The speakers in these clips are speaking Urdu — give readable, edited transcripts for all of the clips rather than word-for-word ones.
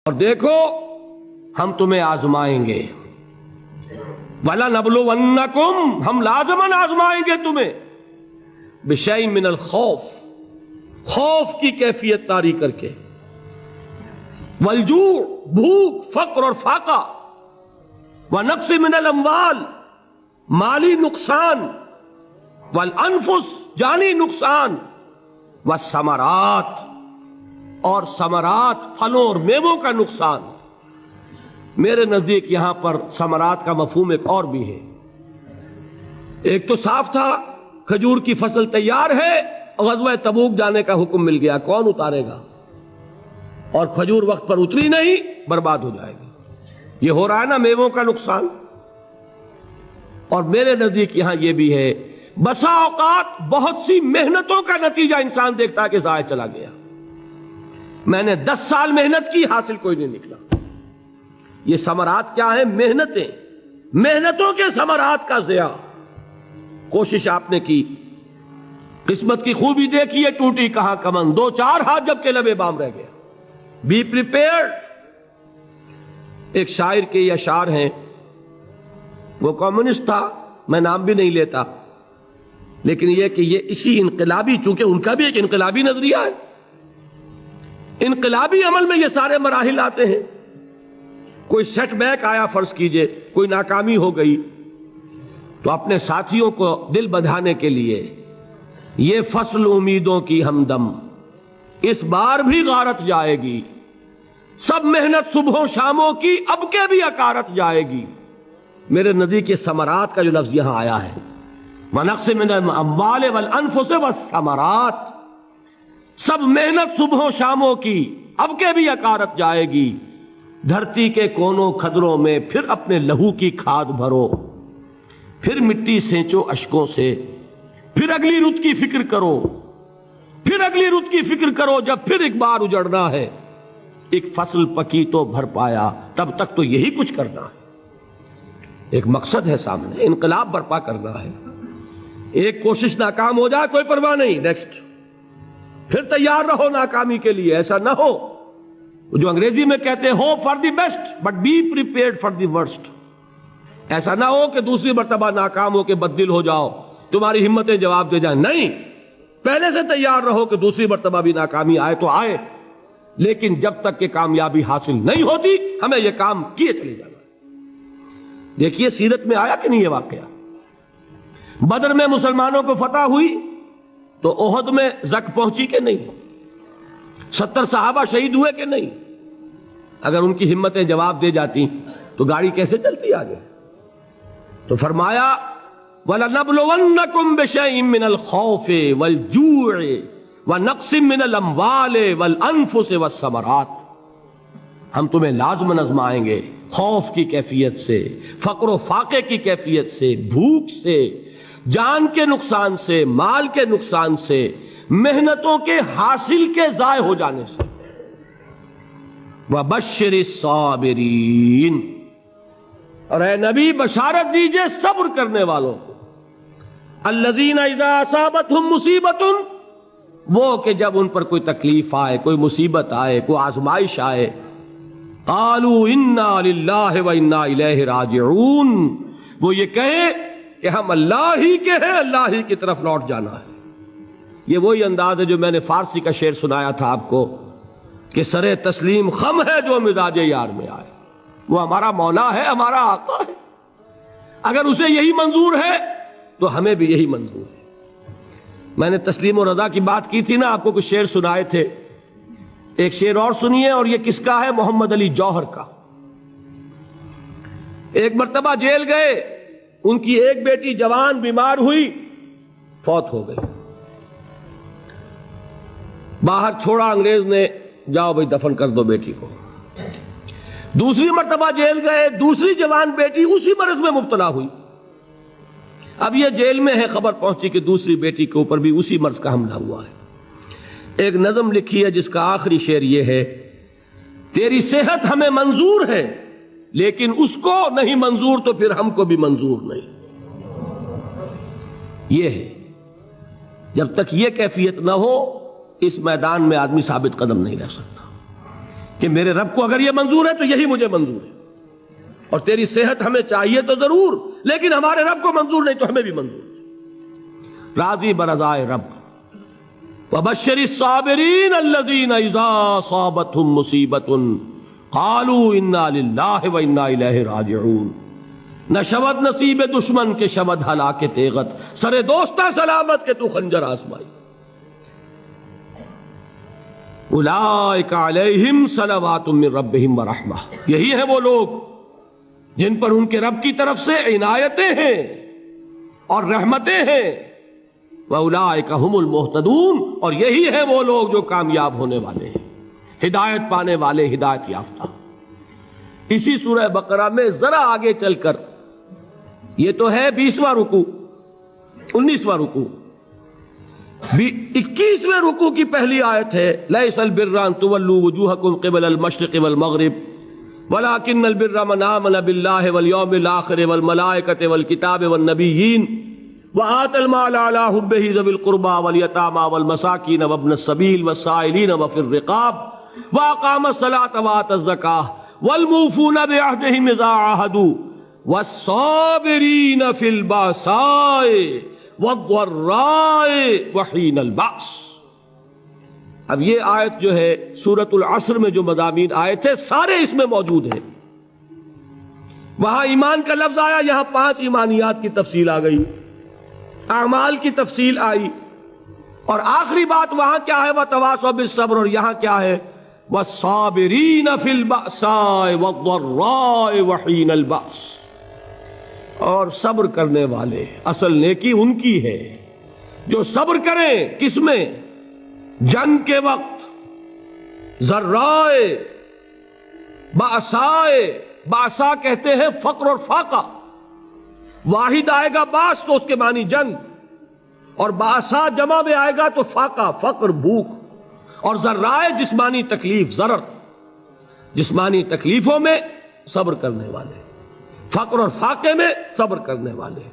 اور دیکھو ہم تمہیں آزمائیں گے، وَلَنَبْلُوَنَّكُمْ، ہم لازماً آزمائیں گے تمہیں، بِشَيْءٍ مِّنَ الْخَوْفِ، خوف کی کیفیت طاری کر کے، وَالْجُوعِ، بھوک، فقر اور فاقہ، وَنَقْصٍ مِّنَ الْأَمْوَالِ، مالی نقصان، وَالْأَنفُسِ، جانی نقصان، وَالثَّمَرَاتِ، اور ثمرات، پھلوں اور میووں کا نقصان۔ میرے نزدیک یہاں پر ثمرات کا مفہوم ایک اور بھی ہے۔ ایک تو صاف تھا کھجور کی فصل تیار ہے، غزوہ تبوک جانے کا حکم مل گیا، کون اتارے گا؟ اور کھجور وقت پر اتری نہیں، برباد ہو جائے گی۔ یہ ہو رہا ہے نا میووں کا نقصان۔ اور میرے نزدیک یہاں یہ بھی ہے، بسا اوقات بہت سی محنتوں کا نتیجہ انسان دیکھتا ہے کہ ضائع چلا گیا، میں نے 10 سال محنت کی، حاصل کوئی نہیں نکلا۔ یہ ثمرات کیا ہیں؟ محنتیں، محنتوں کے ثمرات کا ضیاع۔ کوشش آپ نے کی، قسمت کی خوبی دیکھی ہے، ٹوٹی کہاں کمن، 2-4 ہاتھ جب کے لبے بام رہ گیا۔ Be prepared. ایک شاعر کے یہ اشعار ہیں، وہ کمیونسٹ تھا، میں نام بھی نہیں لیتا، لیکن یہ کہ یہ اسی انقلابی، چونکہ ان کا بھی ایک انقلابی نظریہ ہے، انقلابی عمل میں یہ سارے مراحل آتے ہیں۔ کوئی سیٹ بیک آیا، فرض کیجئے کوئی ناکامی ہو گئی، تو اپنے ساتھیوں کو دل بندھانے کے لیے یہ فصل امیدوں کی ہمدم اس بار بھی غارت جائے گی، سب محنت صبحوں شاموں کی اب کے بھی اکارت جائے گی۔ میرے نزدیک یہ ثمرات کا جو لفظ یہاں آیا ہے، وَنَقْصٍ مِّنَ الْأَمْوَالِ وَالْأَنفُسِ وَالثَّمَرَاتِ، سب محنت صبحوں شاموں کی اب کے بھی اکارت جائے گی۔ دھرتی کے کونوں کھدروں میں پھر اپنے لہو کی کھاد بھرو، پھر مٹی سینچو اشکوں سے، پھر اگلی رت کی فکر کرو، پھر اگلی رت کی فکر کرو، جب پھر ایک بار اجڑنا ہے، ایک فصل پکی تو بھر پایا، تب تک تو یہی کچھ کرنا ہے۔ ایک مقصد ہے سامنے، انقلاب برپا کرنا ہے۔ ایک کوشش ناکام ہو جائے کوئی پرواہ نہیں، نیکسٹ، پھر تیار رہو ناکامی کے لیے۔ ایسا نہ ہو جو انگریزی میں کہتے ہیں hope for the best but be prepared for the worst. ایسا نہ ہو کہ دوسری مرتبہ ناکام ہو کے بددل ہو جاؤ، تمہاری ہمتیں جواب دے جائیں، نہیں، پہلے سے تیار رہو کہ دوسری مرتبہ بھی ناکامی آئے تو آئے، لیکن جب تک کہ کامیابی حاصل نہیں ہوتی ہمیں یہ کام کیے چلے جانا۔ دیکھیے سیرت میں آیا کہ نہیں یہ واقعہ؟ بدر میں مسلمانوں کو فتح ہوئی تو احد میں زک پہنچی کہ نہیں؟ 70 صحابہ شہید ہوئے کہ نہیں؟ اگر ان کی ہمتیں جواب دے جاتی تو گاڑی کیسے چلتی آگے؟ تو فرمایا وَلَنَبْلُوَنَّكُمْ بِشَيْءٍ مِّنَ الْخَوْفِ وَالْجُوعِ وَنَقْصٍ مِّنَ الْأَمْوَالِ وَالْأَنفُسِ وَالثَّمَرَاتِ، ہم تمہیں لازماً آزمائیں گے، خوف کی کیفیت سے، فقر و فاقے کی کیفیت سے، بھوک سے، جان کے نقصان سے، مال کے نقصان سے، محنتوں کے حاصل کے ضائع ہو جانے سے۔ وَبَشِّرِ الصَّابِرِينَ، اور اے نبی بشارت دیجئے صبر کرنے والوں کو، الَّذِينَ إِذَا أَصَابَتْهُمْ مُصِيبَةٌ، وہ کہ جب ان پر کوئی تکلیف آئے، کوئی مصیبت آئے، کوئی آزمائش آئے، قالوا انا للہ وانا الیہ راجعون، وہ یہ کہیں کہ ہم اللہ ہی کے ہیں، اللہ ہی کی طرف لوٹ جانا ہے۔ یہ وہی انداز ہے جو میں نے فارسی کا شعر سنایا تھا آپ کو کہ سرے تسلیم خم ہے جو مزاج یار میں آئے۔ وہ ہمارا مولا ہے، ہمارا آقا ہے، اگر اسے یہی منظور ہے تو ہمیں بھی یہی منظور ہے۔ میں نے تسلیم و رضا کی بات کی تھی نا، آپ کو کچھ شعر سنائے تھے، ایک شعر اور سنیے، اور یہ کس کا ہے؟ محمد علی جوہر کا۔ ایک مرتبہ جیل گئے، ان کی ایک بیٹی جوان بیمار ہوئی، فوت ہو گئی، باہر چھوڑا انگریز نے، جاؤ بھائی دفن کر دو بیٹی کو۔ دوسری مرتبہ جیل گئے، دوسری جوان بیٹی اسی مرض میں مبتلا ہوئی، اب یہ جیل میں ہے، خبر پہنچی کہ دوسری بیٹی کے اوپر بھی اسی مرض کا حملہ ہوا ہے۔ ایک نظم لکھی ہے جس کا آخری شعر یہ ہے، تیری صحت ہمیں منظور ہے لیکن اس کو نہیں منظور تو پھر ہم کو بھی منظور نہیں۔ یہ ہے، جب تک یہ کیفیت نہ ہو اس میدان میں آدمی ثابت قدم نہیں رہ سکتا۔ کہ میرے رب کو اگر یہ منظور ہے تو یہی مجھے منظور ہے، اور تیری صحت ہمیں چاہیے تو ضرور، لیکن ہمارے رب کو منظور نہیں تو ہمیں بھی منظور ہے۔ راضی برضائے رب۔ وبشر الصابرین الذین اذا اصابتهم مصیبۃ قالوا انا للہ وانا الیہ راجعون۔ نہ شود نصیب دشمن کے شود ہلاک تیغت، سر دوستہ سلامت کے تو خنجر آزمائی۔ اولئک علیہم صلوات من ربہم ورحمہ، یہی ہیں وہ لوگ جن پر ان کے رب کی طرف سے عنایتیں ہیں اور رحمتیں ہیں۔ وَأُولَٰئِكَ هُمُ الْمُهْتَدُونَ، اور یہی ہیں وہ لوگ جو کامیاب ہونے والے ہیں، ہدایت پانے والے، ہدایت یافتہ۔ اسی سورہ بقرہ میں ذرا آگے چل کر، یہ تو ہے 20واں رکوع، 19واں رکوع، 21ویں رکوع کی پہلی آیت ہے لَيْسَ الْبِرَّ أَن تُوَلُّوا وُجُوهَكُمْ قِبَلَ الْمَشْرِقِ وَالْمَغْرِبِ وَلَٰكِنَّ الْبِرَّ مَنْ آمَنَ بِاللَّهِ وَالْيَوْمِ الْآخِرِ وَالْمَلَائِكَةِ وَالْكِتَابِ وَالنَّبِيِّينَ وَآتَى المال على حبه ذوي القربى واليتامى والمساكين وابن السبيل والسائلين وفي الرقاب وأقام الصلاة وآتى الزكاة والموفون بعهدهم إذا عاهدوا والصابرين في البأساء والضراء وحين البأس۔ اب یہ آیت جو ہے سورۃ العصر میں جو مضامین آئے تھے سارے اس میں موجود ہیں۔ وہاں ایمان کا لفظ آیا، یہاں 5 ایمانیات کی تفصیل آ گئی، اعمال کی تفصیل آئی، اور آخری بات وہاں کیا ہے وَتَوَاصَوْا بِالصَّبْرِ، اور یہاں کیا ہے وَالصَّابِرِينَ فِي الْبَأْسَاءِ وَالضَّرَّاءِ وَحِينَ الْبَأْسِ، اور صبر کرنے والے، اصل نیکی ان کی ہے جو صبر کریں، کس میں؟ جنگ کے وقت، ذرائے، بأسائے، بأسا کہتے ہیں فقر اور فاقہ، واحد آئے گا باس تو اس کے معنی جنگ، اور بأسا جمع میں آئے گا تو فاقہ، فقر، بھوک، اور ذرائے جسمانی تکلیف، ضرر، جسمانی تکلیفوں میں صبر کرنے والے، فقر اور فاقے میں صبر کرنے والے،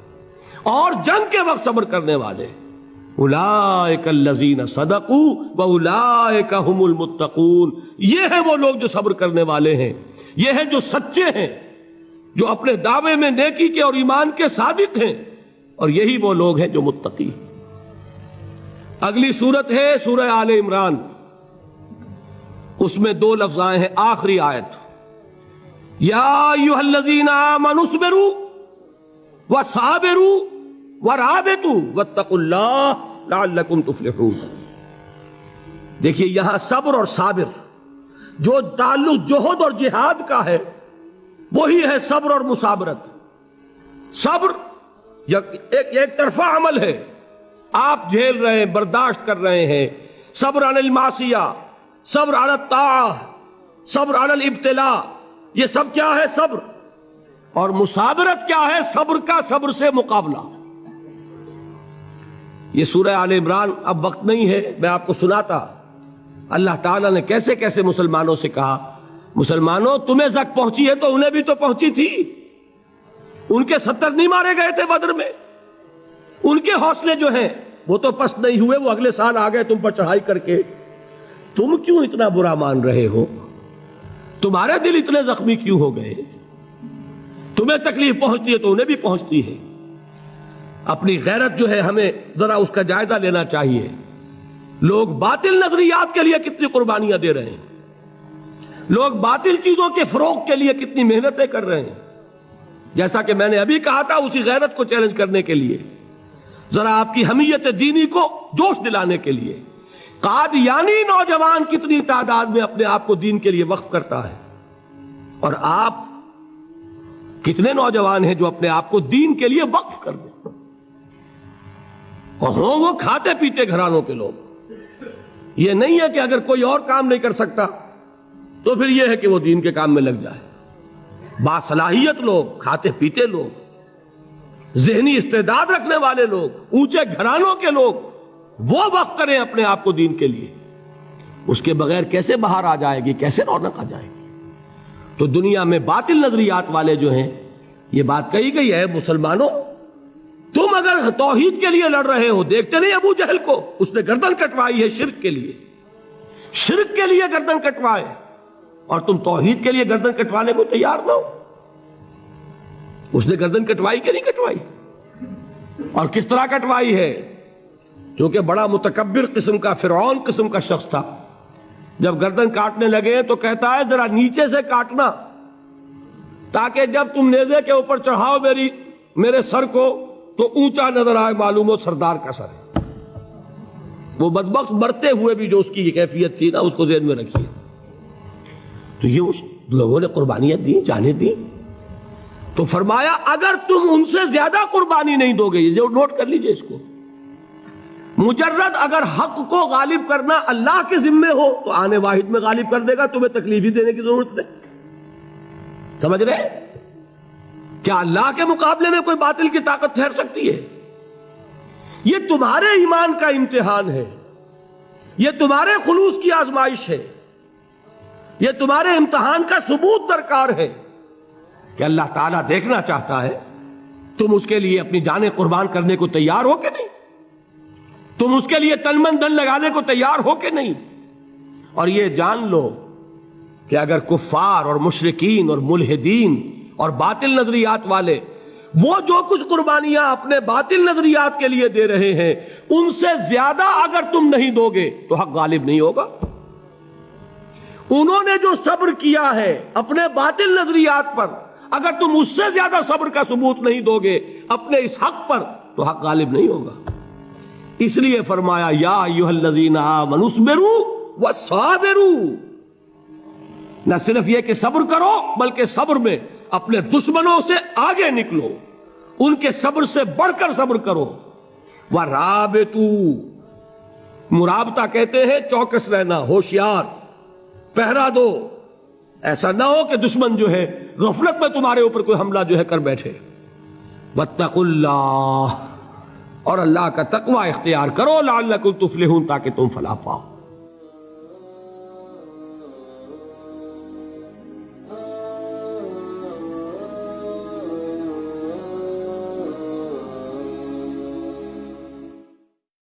اور جنگ کے وقت صبر کرنے والے۔ اولئک الذین صدقوا واولئک هم المتقون، یہ ہیں وہ لوگ جو صبر کرنے والے ہیں، یہ ہیں جو سچے ہیں، جو اپنے دعوے میں نیکی کے اور ایمان کے صادق ہیں، اور یہی وہ لوگ ہیں جو متقی ہیں۔ اگلی سورت ہے سورہ آل عمران، اس میں 2 لفظ آئے ہیں، آخری آیت یا ایھا الذین آمنوا اصبروا وصابروا ورابطوا واتقوا اللہ لعلکم تفلحون۔ دیکھیے یہاں صبر اور صابر جو تعلق جہد اور جہاد کا ہے وہی ہے صبر اور مصابرت۔ صبر ایک طرفہ عمل ہے، آپ جھیل رہے ہیں، برداشت کر رہے ہیں، صبر علی المعصیہ، صبر علی الطاعہ، صبر علی الابتلاء، یہ سب کیا ہے؟ صبر۔ اور مصابرت کیا ہے؟ صبر کا صبر سے مقابلہ۔ یہ سورہ آل عمران، اب وقت نہیں ہے میں آپ کو سناتا اللہ تعالیٰ نے کیسے کیسے مسلمانوں سے کہا، مسلمانوں تمہیں زک پہنچی ہے تو انہیں بھی تو پہنچی تھی، ان کے 70 نہیں مارے گئے تھے بدر میں، ان کے حوصلے جو ہیں وہ تو پست نہیں ہوئے، وہ اگلے سال آ گئے تم پر چڑھائی کر کے، تم کیوں اتنا برا مان رہے ہو؟ تمہارے دل اتنے زخمی کیوں ہو گئے؟ تمہیں تکلیف پہنچتی ہے تو انہیں بھی پہنچتی ہے۔ اپنی غیرت جو ہے ہمیں ذرا اس کا جائزہ لینا چاہیے۔ لوگ باطل نظریات کے لیے کتنی قربانیاں دے رہے ہیں، لوگ باطل چیزوں کے فروغ کے لیے کتنی محنتیں کر رہے ہیں۔ جیسا کہ میں نے ابھی کہا تھا، اسی غیرت کو چیلنج کرنے کے لیے، ذرا آپ کی حمیت دینی کو جوش دلانے کے لیے، قادیانی نوجوان کتنی تعداد میں اپنے آپ کو دین کے لیے وقف کرتا ہے، اور آپ کتنے نوجوان ہیں جو اپنے آپ کو دین کے لیے وقف کر دیں، اور ہوں وہ کھاتے پیتے گھرانوں کے لوگ۔ یہ نہیں ہے کہ اگر کوئی اور کام نہیں کر سکتا تو پھر یہ ہے کہ وہ دین کے کام میں لگ جائے۔ باصلاحیت لوگ، کھاتے پیتے لوگ، ذہنی استعداد رکھنے والے لوگ، اونچے گھرانوں کے لوگ، وہ وقف کریں اپنے آپ کو دین کے لیے۔ اس کے بغیر کیسے باہر آ جائے گی، کیسے رونق آ جائے گی؟ تو دنیا میں باطل نظریات والے جو ہیں، یہ بات کہی گئی ہے، مسلمانوں تم اگر توحید کے لیے لڑ رہے ہو، دیکھتے نہیں ابو جہل کو، اس نے گردن کٹوائی ہے شرک کے لیے، شرک کے لیے گردن کٹوائے، اور تم توحید کے لیے گردن کٹوانے کو تیار نہ ہو. اس نے گردن کٹوائی کہ نہیں کٹوائی؟ اور کس طرح کٹوائی ہے؟ کیونکہ بڑا متکبر قسم کا، فرعون قسم کا شخص تھا. جب گردن کاٹنے لگے تو کہتا ہے ذرا نیچے سے کاٹنا، تاکہ جب تم نیزے کے اوپر چڑھاؤ میرے سر کو تو اونچا نظر آئے، معلوم ہو سردار کا سر ہے. وہ بدبخت مرتے ہوئے بھی جو اس کی کیفیت تھی نا، اس کو ذہن میں رکھیے. تو یہ اس لوگوں نے قربانیاں دی، جانیں دی. تو فرمایا اگر تم ان سے زیادہ قربانی نہیں دو گے، یہ جو نوٹ کر لیجئے اس کو، مجرد اگر حق کو غالب کرنا اللہ کے ذمے ہو تو آنے واحد میں غالب کر دے گا، تمہیں تکلیف ہی دینے کی ضرورت نہیں. سمجھ رہے؟ کیا اللہ کے مقابلے میں کوئی باطل کی طاقت ٹھہر سکتی ہے؟ یہ تمہارے ایمان کا امتحان ہے، یہ تمہارے خلوص کی آزمائش ہے، یہ تمہارے امتحان کا ثبوت درکار ہے کہ اللہ تعالیٰ دیکھنا چاہتا ہے تم اس کے لیے اپنی جانیں قربان کرنے کو تیار ہو کہ نہیں، تم اس کے لیے تن من دھن لگانے کو تیار ہو کہ نہیں. اور یہ جان لو کہ اگر کفار اور مشرکین اور ملحدین اور باطل نظریات والے وہ جو کچھ قربانیاں اپنے باطل نظریات کے لیے دے رہے ہیں، ان سے زیادہ اگر تم نہیں دو گے تو حق غالب نہیں ہوگا. انہوں نے جو صبر کیا ہے اپنے باطل نظریات پر، اگر تم اس سے زیادہ صبر کا ثبوت نہیں دو گے اپنے اس حق پر تو حق غالب نہیں ہوگا. اس لیے فرمایا یا ایھا الذین آمنوا اصبروا وصابروا. نہ صرف یہ کہ صبر کرو بلکہ صبر میں اپنے دشمنوں سے آگے نکلو، ان کے صبر سے بڑھ کر صبر کرو. ورابطوا، مرابطہ کہتے ہیں چوکس رہنا، ہوشیار، پہرا دو. ایسا نہ ہو کہ دشمن جو ہے غفلت میں تمہارے اوپر کوئی حملہ جو ہے کر بیٹھے. واتقوا اللہ، اور اللہ کا تقوی اختیار کرو، لعلکم تفلحون، تاکہ تم فلاح پاؤ.